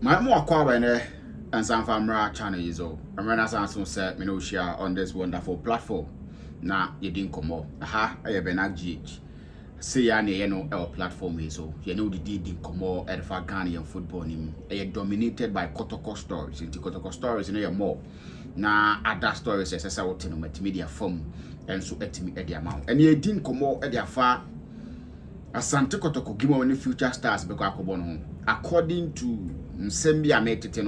My more quawe and some family channel is all. And when I said me no share on this wonderful platform. Now you didn't come up. Aha, I have been a GH. Say you know our platform is so you know the didn't come up at the Ghanaian football him. Dominated by Kotoko stories. Into Kotoko stories you know more. Now other stories as I would tell media form and so at me at the amount. And you didn't come up at the far. Asante Kotoko give me future stars because I home. According to Nsembia Metete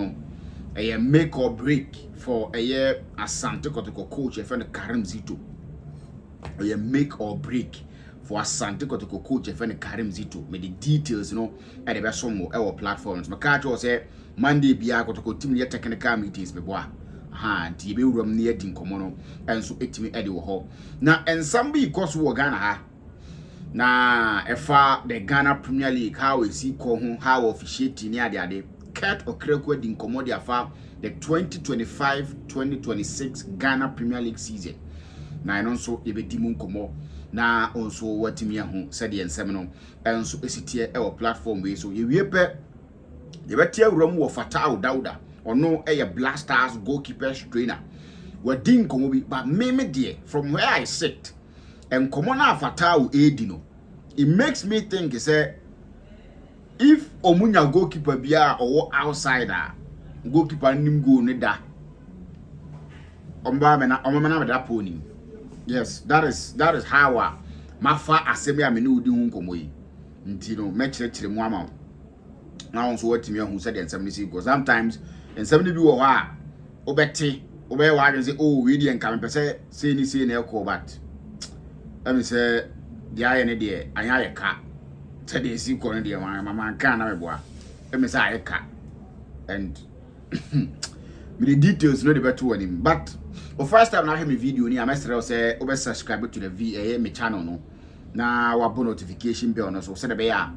a make or break for a year Asante Kotoko coach a friend Karim Zito. A make or break for Asante Kotoko coach a friend Karim Zito. With the details at the best some our platforms. Makato say Monday Bia Kotoko team near technical meetings be boa. Ti be room near Din Komono and so it me Eddie ho. Now and somebody cause we Ghana ha. Na efa the Ghana Premier League how we see how officiating near the day cat or Krekwe din komodia fa the 2025-2026 Ghana Premier League season. Na also ebedimu komo na also watimi ho said the ensem and so esitie e platform we so ye pe ye betia wram wo Fatau Dauda ono Blackstars goalkeeper trainer. We din komo bi but me there from where I sit and Komona Fatau Edino, it makes me think say if Omunya goalkeeper bia or outsider goalkeeper nim go ne da omana da pony. Yes, that is how mafa assembly ameni udi hu nkomo yi ntino mechire mu ama na won so watimi hu said and 70 go sometimes and 70 bi wo ha obete obe wa adwen say oh we dey nka me pese say ni say na ekọ but let me say the iron there anya ka said the see corner there mama kan na me boa let me say I ka and with the details no the better one him but the first time I hear my video ni amesere say obe subscribe to the VA me channel no na wa notification bell no so said be ya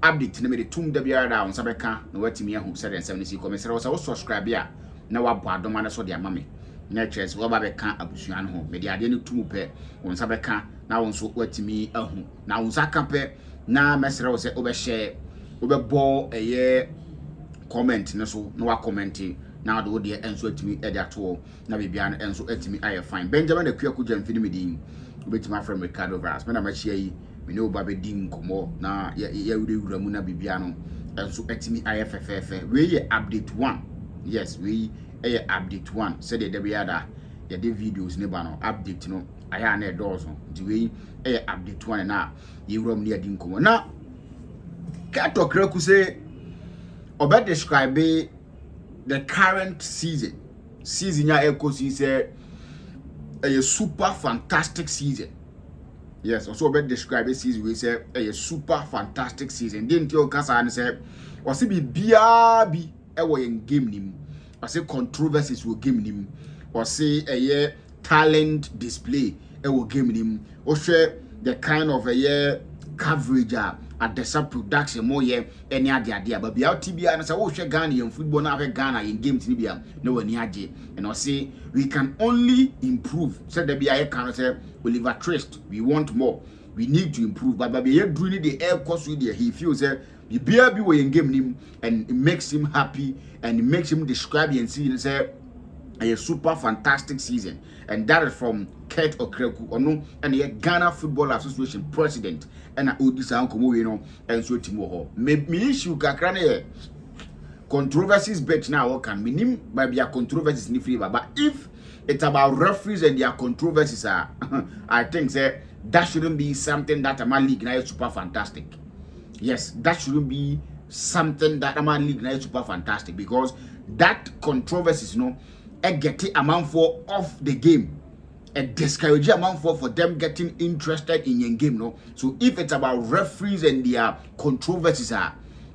update na me the tum da biara da on sabeka na watimi ahu said and 70 come say so subscribe ya na wa bo adoma na so de amame na chess wo ba be kan abusuan ho me de ade no tum pe won sabeka na won so watimi ahu na won saka pe na mesere wo say obe share obe bo comment na so na wa comment na do de enso atimi e da to na bibia na enso atimi aye fine Benjamin Akuaku Jamfini medin obetima from Ricardo Vaz me na ma chia yi me no ba be din komo na ya wura mu na bibia no enso atimi aye fefefe we ye update 1 yes we update 1 said the bia da ya de videos ne ba no update no aya na doors no di we update 1 na ye wura mu ne din komo na Kato Kreku say obe describe the current season ya echo say a super fantastic season. Yes, also be describe the season we say a super fantastic season. Didn't you kasa and say or see bia bi e wo yen game nim. Or say controversies will game nim. Or say a talent display e wo game nim. Or share the kind of a coverage at the sub production more any idea but be out tibia and say oh share Ghana football now Ghana in game tibia no any idea and I say we can only improve said the BIA can say Oliver Trist we want more we need to improve but be doing the air course with he feels the BIA be in game him and it makes him happy and it makes him describe and see and say a super fantastic season and that is from Kurt Okreku ono and the Ghana Football Association president and Odisa Ankomo and so timo ho me issue kakra na controversies bet now can minim by be controversies ni free but if it's about referees and their controversies are I think say that shouldn't be something that a man league now is super fantastic. Yes, that shouldn't be something that a man league now is super fantastic because that controversies get amount for off the game a discourage amount for them getting interested in your game so if it's about referees and their controversies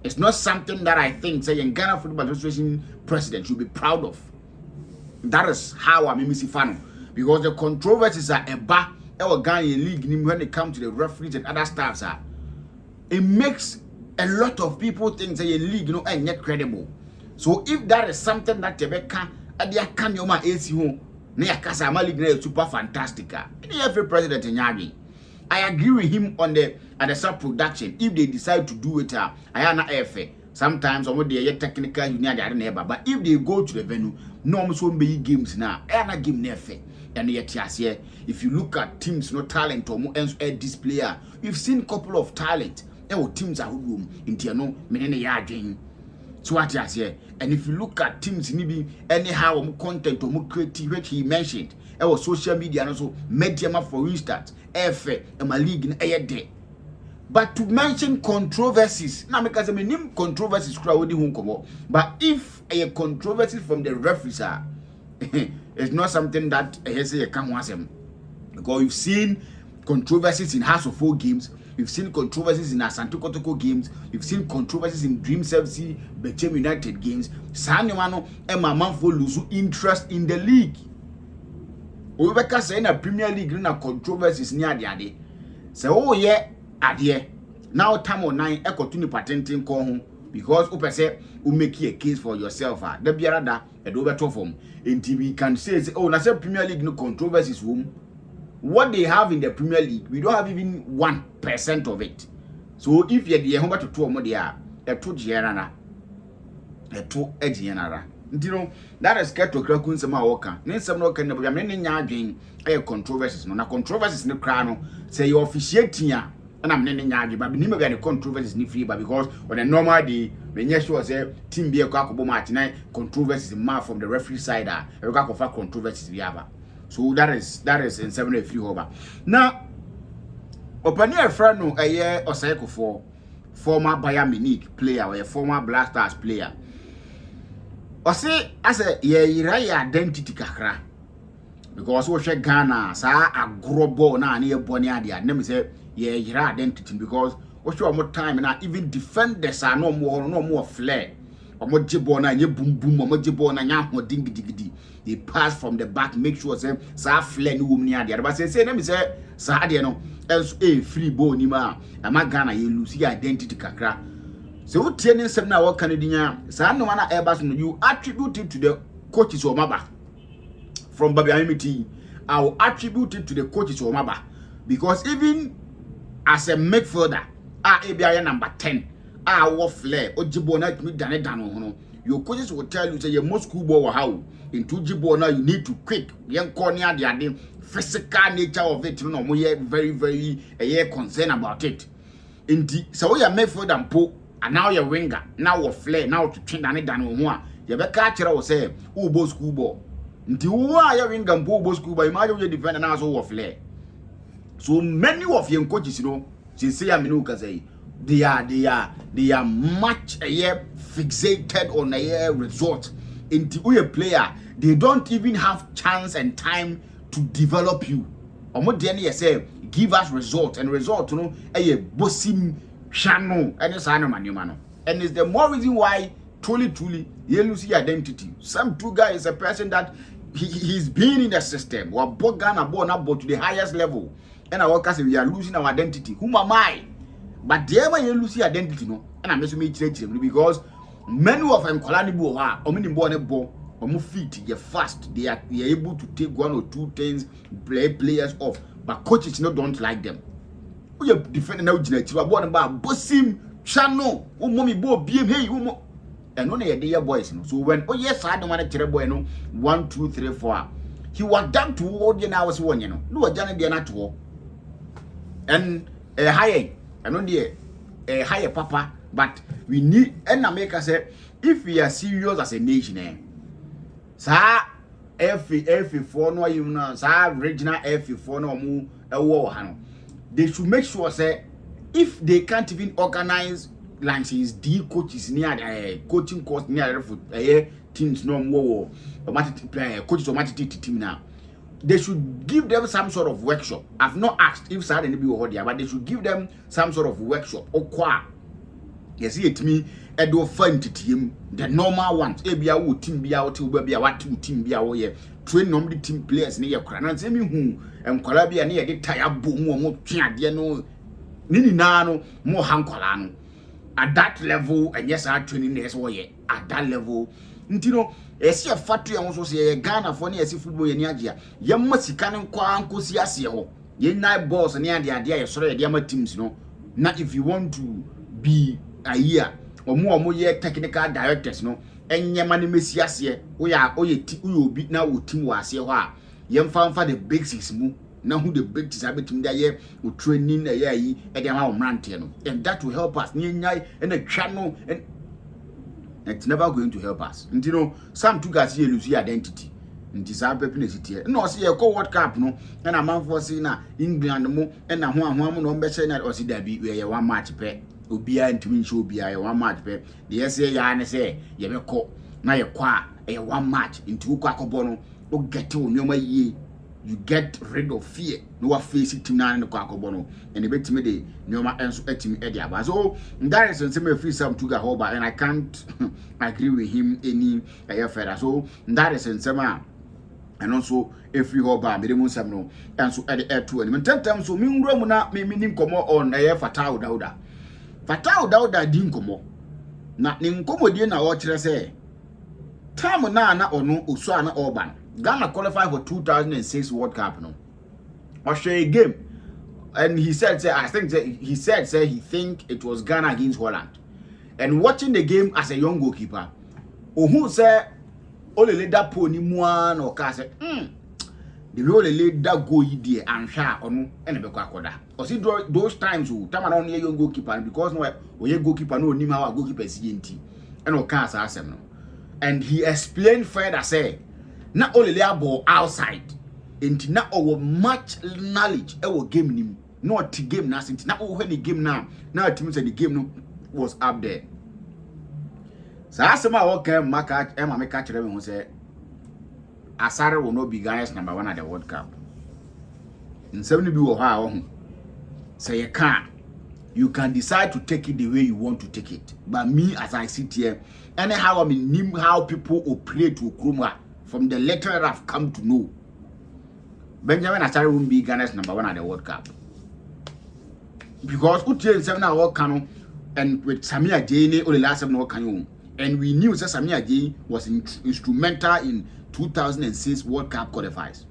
it's not something that I think say in Ghana Football Association president should be proud of. That is how I'm fan because the controversies are Ghana league when it comes to the referees and other staffs it makes a lot of people think say a league ain't yet credible. So if that is something that Tebeka adia kan yo ma AC ho na yakasa ma league na super fantastic every president in Yagi I agree with him on the sub production if they decide to do it I na efe sometimes omo dey technical you need dey na but if they go to the venue no so be games now na game na fair and yet here if you look at teams no talent omo this player we've seen couple of talent teams are who into no menene ya adwen so what you here and if you look at teams ni bi anyhow omo content omo creative which he mentioned social media and also media for instance my league in there. But to mention controversies, now because I mean controversies crowd but if a controversy from the referees it's not something that I say can once because we've seen controversies in House of 4 games, we've seen controversies in Asante Kotoko games, we've seen controversies in Dreams FC, Bechem United games. Sanimano and my man for lose interest in the league. We better say in a Premier League na controversies near the ade. So oh yeah, adie. Now time on 9 continue patenting call home because upe say you make a case for yourself. The biarada a do better form. Until we can say oh na say Premier League no controversies home. What they have in the Premier League, we don't have even 1% of it. So if you're the home to 2 more there, a 2 generana, a 2 generara. You know, that is get to Krakun Sama Walker. Then some no can be many yards a controversies. No, controversies in the crown say you officiating ya, and I'm naming yards, but never get the controversies in free, but because on a normal day, when you show say team be a Kakobo Martinite controversies in from the referee side, a Kako for controversies we have. So that is in 73 over. Now, open your friend no a year or cycle for former Bayern Munich player or a former Blackstars player. Or say as a ye identity kakra because we share Ghana sa a grobo na near Boniadia. Let me say ye identity because we show more time and even defenders are no more flair. Or more jibona ye boom boom or more jibona nya more ding digidi. They pass from the back, make sure say sa flair no near the other. But say let me say sa no else a free ball ni ma. Ama Ghana ye lose your identity kakra. So what tell them now what Canadian so no one ever you attribute it to the coaches or maba from Babiamiti. I will attribute it to the coaches or maba because even as a midfielder, ABI number 10, what flair or Jibona me done dano. Your coaches will tell you say your most school ball how into Jibona you need to quick young corner the physical nature of it, you know, very concerned about it. Indeed, so we are midfielder and po. And now you're winger, now we're flare, now to train and done one. You better catch it, I will say, who both school ball. Until why you're winger and both school by my defender now so flare. So many of young coaches, you know, say I mean, say they are much a year fixated on a year result. Into a player, they don't even have chance and time to develop you. Or more than you say, give us result and result, you know, a bossing. Channel and it's animal and it's the more reason why truly you lose your identity. Some two guy is a person that he's been in the system or Ghana born up to the highest level and our case we are losing our identity. Whom am I? But there when you lose your identity, no, and I'm just making because many of them colonial are or many born a ball or move feet, they're fast, they are able to take 1 or 2 things, play players off, but coaches don't like them. We are defending now genetic about bossim channel mommy bo biem hey and only a dear boys so when oh yes I don't want to boy no 1 2 3 4 he was done to what you now was one you know no Johnny be not war and a higher and only a higher papa but we need and America say if we are serious as a nation sir every for no you know sir regional every for no mu a war hano. They should make sure say if they can't even organize license D coaches near the coaching course near the teams no more coaches automatic team now. They should give them some sort of workshop. I've not asked if Saturday be or but they should give them some sort of workshop or qua. You see it me a do fun to team the normal ones. A be a team be out to be a what team be a train normally team players near Cran and say me who and Colabia near the tire boom more no Nini nano more hankolano at that level and yes I training this way at that level. You know, a see a factory and also say a Ghana for near football in Nigeria. You must cannon qua uncle see us here. Ye night balls and the idea sorry dear teams, you know. Not if you want to be a year omo ye technical directors no enyema ne mesi ase oye obi na wo team wa ase ho a yemfa the basics mu na who the basics abetim da ye o training na ye yi e dey ma wo mrante no, and that will help us nyanya and a twa no, and it's never going to help us. And you know, some two guys here lose identity. And this happiness here. No, see a World Cup no, and a man for seeing England mo, and a one no better than or see that be where one match pay. Ubia and twin show be a one match pay. The essay yana say, you may call now your qua a one match into Quacobono, or get to no ye. You get rid of fear. No face it to nine the Quacobono, and a bit me no ma answer at me Edia. So that is some free some to go over, and I can't agree with him any further. So that is in some. And also if you hoba me dem nsam no enso e de eto ani mententem so minwura mu na me nim komo on e Fatau Dauda din komo na ne nkomodie na o kire se time na ono osu ana urban Ghana qualify for 2006 World Cup no or share a game, and he said he think it was Ghana against Holland, and watching the game as a young goalkeeper who said Olele da po ni mua no ka se the olele da go yi die anhwa ono ene be kwa koda o see those times o time na on young goalkeeper because no we goalkeeper no onim how goalkeeper si enti ene o ka sa asem no, and he explained further say na olele abo outside enti na o much knowledge e wo game nim not game na enti na o hwe the game na team say the game no was up there. So asema woke maka me catch them who say Asare will not be Ghana's number 1 at the World Cup. In 70 be how say you can decide to take it the way you want to take it. But me as I sit here, anyhow I mean how people operate to Krumah from the letter that I've come to know. Benjamin Asare won't be Ghana's number 1 at the World Cup. Because Uche 7 hour cano and with Samia Jane or the last 7 hour cano. And we knew that Samia J was instrumental in 2006 World Cup qualifiers.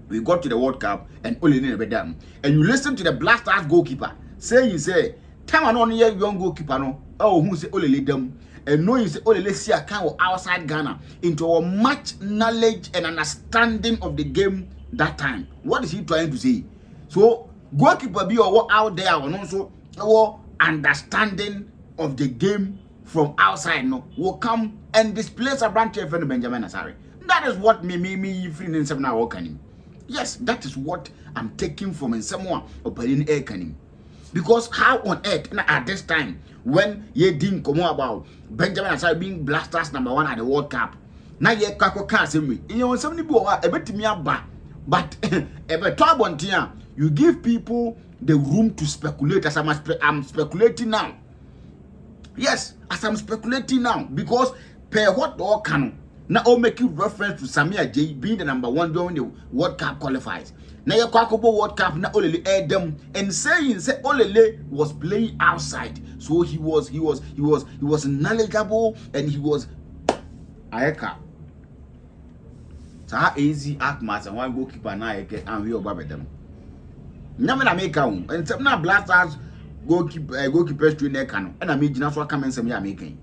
We got to the World Cup and only never done. And you listen to the Blackstars goalkeeper saying, time on here young goalkeeper no, oh who say only them, and knowing say only let's see a kind of outside Ghana into a much knowledge and understanding of the game that time. What is he trying to say? So goalkeeper be or out there and also our understanding of the game from outside no will come and displace a branch of Benjamin Asare. That is what me free in 7 hour canim. Yes, that is what I'm taking from in someone operating air canim. Because how on earth at this time when ye didn't come about Benjamin Asare being Blackstars number 1 at the World Cup. Now ye kako can't say me. You know somebody a bit me but you give people the room to speculate as I'm speculating now. Yes, as I'm speculating now, because per what all can now all making reference to Samia J being the number 1 during the World Cup qualifiers. Now your Kwakobo World Cup now only air them and saying say Olele was playing outside, so he was knowledgeable and he was Ayeka. So how easy act mass and one goalkeeper now and we over them. Never na make and some now Blackstars goalkeeper straight there can and I mean that's what comments me are making.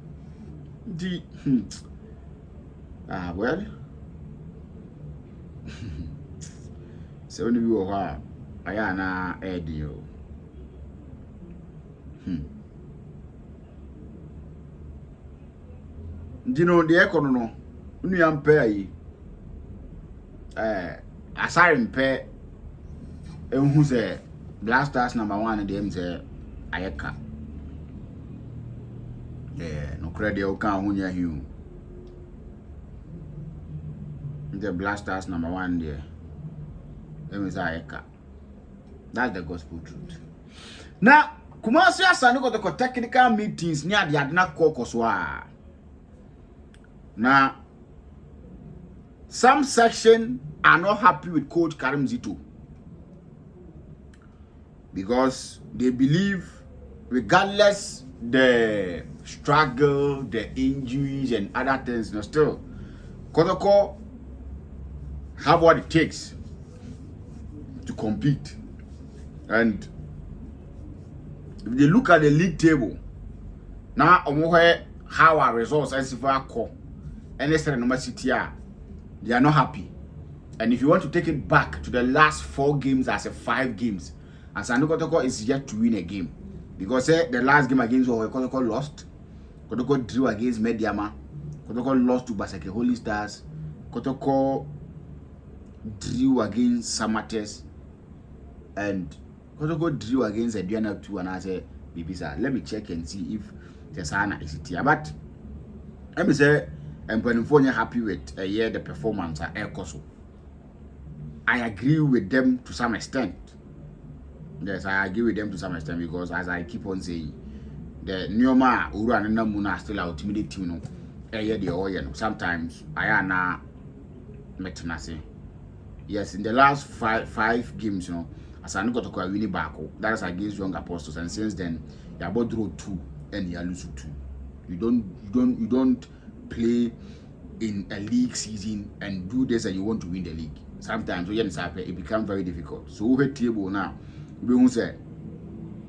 Well. So when you are Ayana Edio. You know the economy no am pay Asare pay who say Blackstars number 1 and them say Ayeka. Yeah, no credit o kan hunya hiu. The Blackstars number 1 there. Them is Ayeka. That's the gospel truth. Now, Kumasi Asani got the technical meetings near the Adna Kokoswa. Now, some section are not happy with Coach Karim Zito because they believe, regardless the struggle, the injuries and other things, still Kotoko have what it takes to compete. And if they look at the league table, Now how our results as if I call any certain number city they are not happy. And if you want to take it back to the last 4 games as a 5 games, and Kotoko is yet to win a game. Because the last game against Kotoko lost. Kotoko drew against Mediama. Kotoko lost to Basake Holy Stars. Kotoko drew against Samates. And Kotoko drew against Adriana 2, and I said, Bibisa, let me check and see if the Sana is it here. But let me say, I'm happy with the performance at Air Koso. I agree with them to some extent. Yes, I agree with them to some extent, because as I keep on saying, the Nyoma Uru and Namuna still ultimate team. Sometimes I am not metinase. Yes, in the last five games, as I got to call winning back, that is against Young Apostles, and since then you both draw 2 and you lose 2. You don't play in a league season and do this and you want to win the league. Sometimes it becomes very difficult. So we have table now. We will say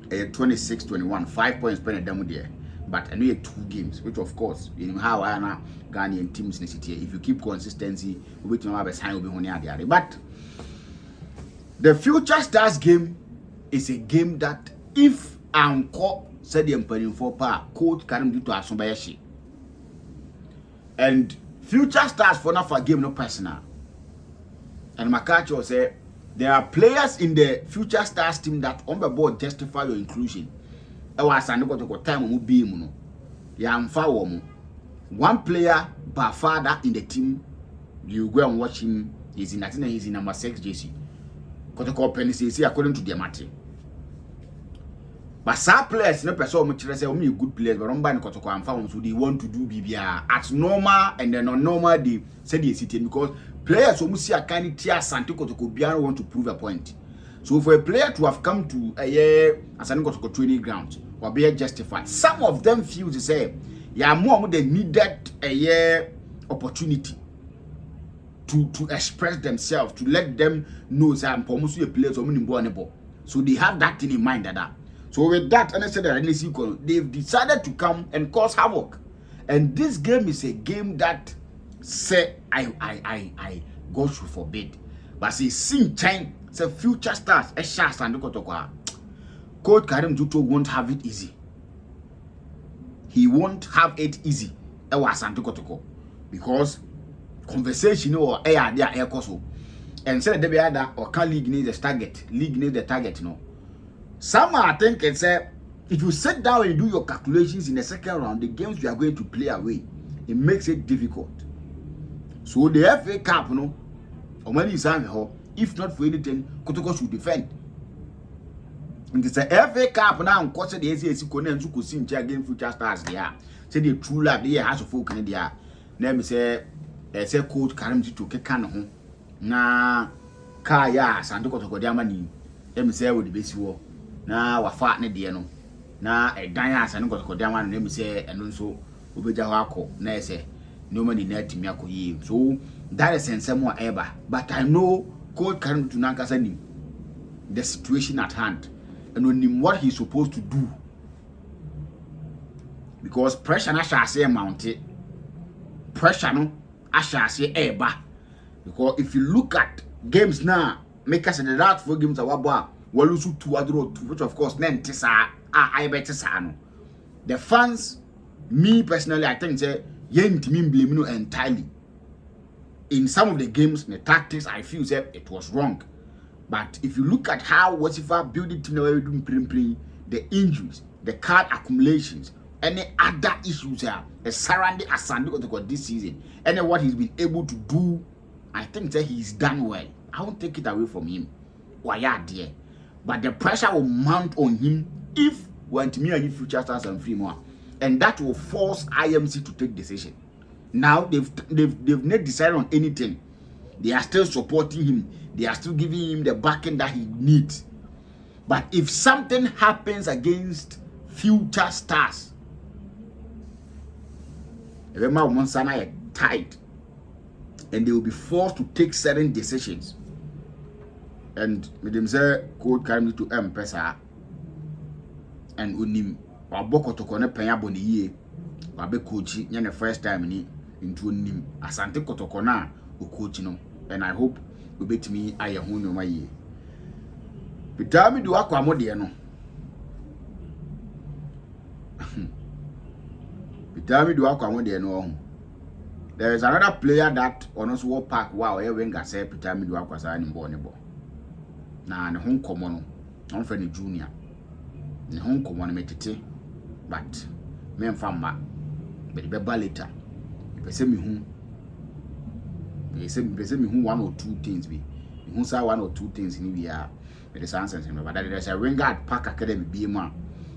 26-21, 5 points per them there. But I know 2 games, which of course, you know how I know Ghanaian teams in the city. If you keep consistency, we will have a sign will be on the. But the Future Stars game is a game that if Anko said the Empire for pa coach can do to Asombayashi. And Future Stars for not for game no personal. And Makacho said there are players in the Future Stars team that on the board justify your inclusion. Time one player by father in the team, you go and watch him. He's in number 6 JC. Kotoko penny says according to their matter. But some players no person much say only good players, but Romba and Kotoko and found so they want to do BBR at normal and then on normal they said they sit because players who see a kind of tear Santo Kotoko Biano want to prove a point. So for a player to have come to a year as an Kotoko training ground or be justified, some of them feel to say more they needed a year opportunity to express themselves, to let them know that almost a players or so they have that thing in mind that. So with that, and I said that they've decided to come and cause havoc. And this game is a game that say I God should forbid. But see sing time say Future Stars a chance and Kotoko. Coach Karim Zito won't have it easy. He won't have it easy. Kotoko because conversation or air koso. And said the other or can league needs the target. League needs the target, Some are thinking, say, if you sit down and do your calculations in the second round, the games we are going to play away, it makes it difficult. So the FA Cup, or when he's if not for anything, Kotoko should defend. And it's a FA Cup now, and course the ACC Conan to see against Future Stars there. Say the true love, the has of folk in there. Let me say coach Karim Zito Kekano. Na Kaya, Santo Kotoko Diamani. Let me say with the base war. Na wa fat ne de no na edan asa ne Kotoko ma no me say eno so obeja ho akọ na ese no mani na timi akoyi. So that is ensemo eba, but I know coach Karim to nankasa nim the situation at hand and on what he's supposed to do, because pressure na sha say mounted pressure no asha say eba. Because if you look at games now, make us in the last 4 games our lose 2 2, which of course then I bet no. The fans, me personally, I think say blame entirely. In some of the games, the tactics I feel say it was wrong. But if you look at how Wasifa building team doing the injuries, the card accumulations, any other issues the surrounding Asante this season, and what he's been able to do, I think that he's done well. I won't take it away from him. Why dear? But the pressure will mount on him if we want me and Future Stars and More, and that will force IMC to take decision. Now they've not decided on anything. They are still supporting him. They are still giving him the backing that he needs. But if something happens against Future Stars, remember Monsana are tied, and they will be forced to take certain decisions. And with them say code carry to pesa and unim wabɔ Kotoko ne pen abɔ ne yie wabe coach nye ne first time ni into nim asante Kotoko na o coach no, and I hope we bet me aye ho nyoma yie bitami di wakwa modde no bitami di wakwa modde no. There is another player that also will pack wow e wenga say bitami di wakwa sa ni bo na ne ho nkomo no on fa ne junior ne ho nkomo no metete but me mfa ma but be later pese me hu one or two things be me hu say one or two things ni we are the sense but there is a Wingard Park Academy be ma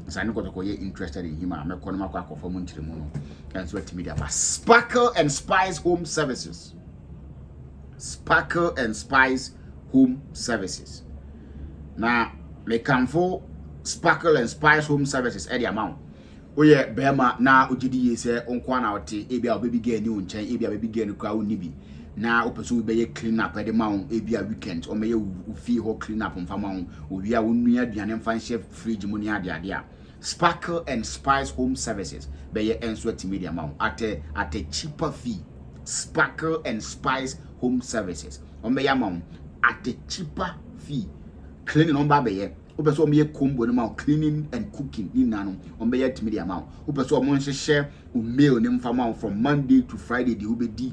so I know Kotoko ye interested in him me kono makwa akofo mu ntire mu no and so media but Sparkle and Spice Home Services. Sparkle and Spice Home Services. Now me kamfo Sparkle and Spice Home Services e the amount oye bema na ogidi ye se onko na ote ebia obebi ge ni unchen ebia obebi ge ni kwa uni bi na opeso be ye clean up e de ma ebia weekend o me ye ufi ho clean up mfa ma owi a wonu aduane mfa nhye fridge mu ni ade ade a Sparkle and Spice Home Services be ye enso media ma at a cheaper fee. Sparkle and Spice Home Services o me ya ma at a cheaper fee. Cleaning on ba be ye opeso me combo no ma cleaning and cooking ni nanu on be yet media ma opeso mo nhye meal ni mfa ma from Monday to Friday the obedi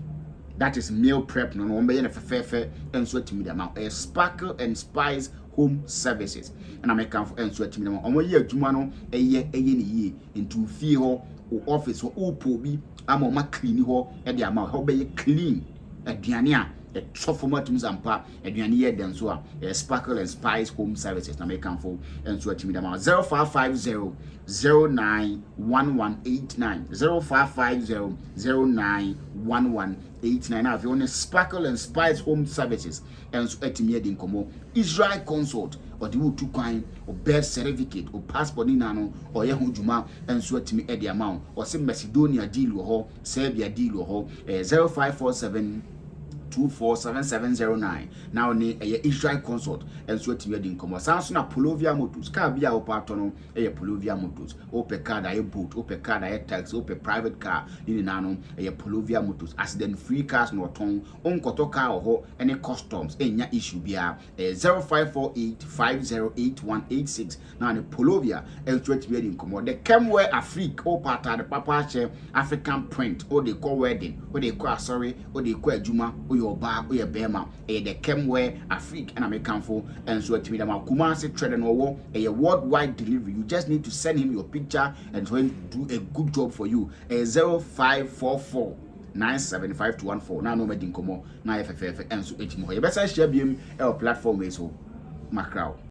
that is meal prep no on be na fefefe enso media ma Sparkle and Spice Home Services and I make am for enso media ma omo ye adwuma no eye ni ye into fie ho office ho opo bi ama ma clean ho e de ama ho be ye clean aduane a format mzampa aduane ye den so a Sparkle and Spice Home Services na make am for enso media ma 0550 091189 0550 091189 now if you want Sparkle and Spice Home Services enso atimi edi nkomo Israel consult or the wood to coin or birth certificate or passport in ano or yahu juma and sweat me at the amount or some Macedonia deal or Serbia deal or 0547 247709 now ni Israel consult and sweat me in commerce Samsung Polovia Motors car be our partner Polovia Motors open car that boat open car that taxi open private car in nano Polovia Motors accident free cars no ton on Kotoko or any customs enya issue bia 0548 508186 now ni Polovia and sweat me in commerce the Kemwe Afrique or part of the Papa African print or they call wedding or they call sorry or they call Juma or your bar or your bema the Kemwe Afrique and American for and so to me the Kumasi trade no a worldwide delivery. You just need to send him your picture and so do a good job for you. 0544 975 now no medin komo na FFF and so 8 more. You better share him our platform so macro.